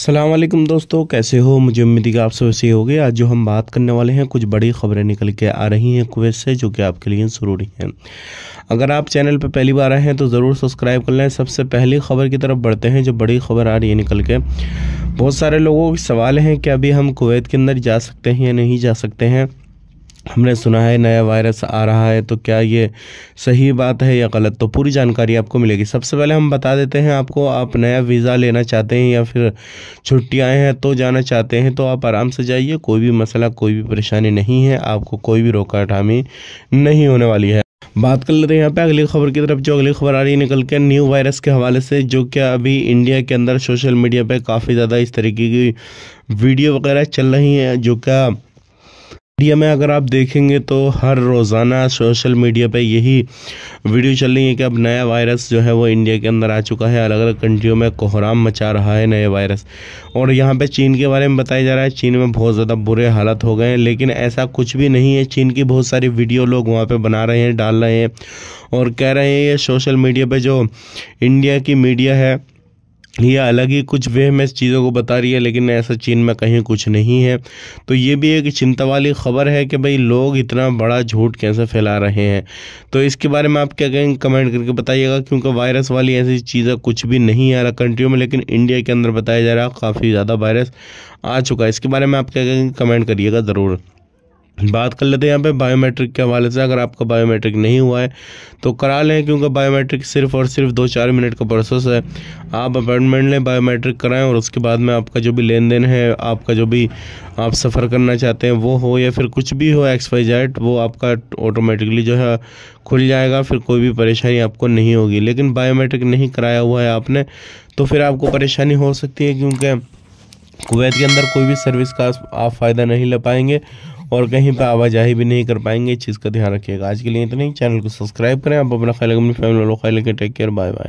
अस्सलाम वालेकुम दोस्तों, कैसे हो। मुझे उम्मीद है कि आप सब ऐसे ही होंगे। आज जो हम बात करने वाले हैं, कुछ बड़ी खबरें निकल के आ रही हैं कुवैत से, जो कि आपके लिए ज़रूरी हैं। अगर आप चैनल पर पहली बार आए हैं तो ज़रूर सब्सक्राइब कर लें। सबसे पहली खबर की तरफ बढ़ते हैं, जो बड़ी खबर आ रही है निकल के। बहुत सारे लोगों के सवाल हैं कि अभी हम कुवैत के अंदर जा सकते हैं या नहीं जा सकते हैं। हमने सुना है नया वायरस आ रहा है, तो क्या ये सही बात है या गलत, तो पूरी जानकारी आपको मिलेगी। सबसे पहले हम बता देते हैं आपको, आप नया वीज़ा लेना चाहते हैं या फिर छुट्टी आए हैं तो जाना चाहते हैं, तो आप आराम से जाइए। कोई भी मसला, कोई भी परेशानी नहीं है, आपको कोई भी रोका टामी नहीं होने वाली है। बात कर लेते हैं यहाँ पे अगली खबर की तरफ। जो अगली खबर आ रही है निकल के न्यू वायरस के हवाले से, जो क्या अभी इंडिया के अंदर सोशल मीडिया पे काफ़ी ज़्यादा इस तरीके की वीडियो वगैरह चल रही हैं। जो क्या इंडिया में अगर आप देखेंगे तो हर रोज़ाना सोशल मीडिया पे यही वीडियो चल रही है कि अब नया वायरस जो है वो इंडिया के अंदर आ चुका है। अलग अलग कंट्रियों में कोहराम मचा रहा है नए वायरस। और यहाँ पे चीन के बारे में बताया जा रहा है, चीन में बहुत ज़्यादा बुरे हालत हो गए हैं, लेकिन ऐसा कुछ भी नहीं है। चीन की बहुत सारी वीडियो लोग वहाँ पे बना रहे हैं, डाल रहे हैं और कह रहे हैं ये सोशल मीडिया पे जो इंडिया की मीडिया है ये अलग ही कुछ वे में चीज़ों को बता रही है, लेकिन ऐसा चीन में कहीं कुछ नहीं है। तो ये भी एक चिंता वाली खबर है कि भाई लोग इतना बड़ा झूठ कैसे फैला रहे हैं। तो इसके बारे में आप क्या कहेंगे, कमेंट करके बताइएगा। क्योंकि वायरस वाली ऐसी चीज़ें कुछ भी नहीं आ रहा कंट्रियों में, लेकिन इंडिया के अंदर बताया जा रहा है काफ़ी ज़्यादा वायरस आ चुका है। इसके बारे में आप क्या कहेंगे, कमेंट करिएगा ज़रूर। बात कर लेते हैं यहाँ पे बायोमेट्रिक के हवाले से। अगर आपका बायोमेट्रिक नहीं हुआ है तो करा लें, क्योंकि बायोमेट्रिक सिर्फ और सिर्फ 2-4 मिनट का प्रोसेस है। आप अपॉइंटमेंट लें, बायोमेट्रिक कराएं और उसके बाद में आपका जो भी लेन देन है, आपका जो भी आप सफ़र करना चाहते हैं वो हो या फिर कुछ भी हो XYZ, वो आपका ऑटोमेटिकली जो है खुल जाएगा। फिर कोई भी परेशानी आपको नहीं होगी। लेकिन बायोमेट्रिक नहीं कराया हुआ है आपने तो फिर आपको परेशानी हो सकती है, क्योंकि कुवैत के अंदर कोई भी सर्विस का आप फ़ायदा नहीं ले पाएंगे और कहीं पर आवाजाही भी नहीं कर पाएंगे। इस चीज़ का ध्यान रखिएगा। आज के लिए इतना ही। चैनल को सब्सक्राइब करें। आप अपना ख्याल, अपनी फैमिली वालों का ख्याल रखें। Take care, bye bye.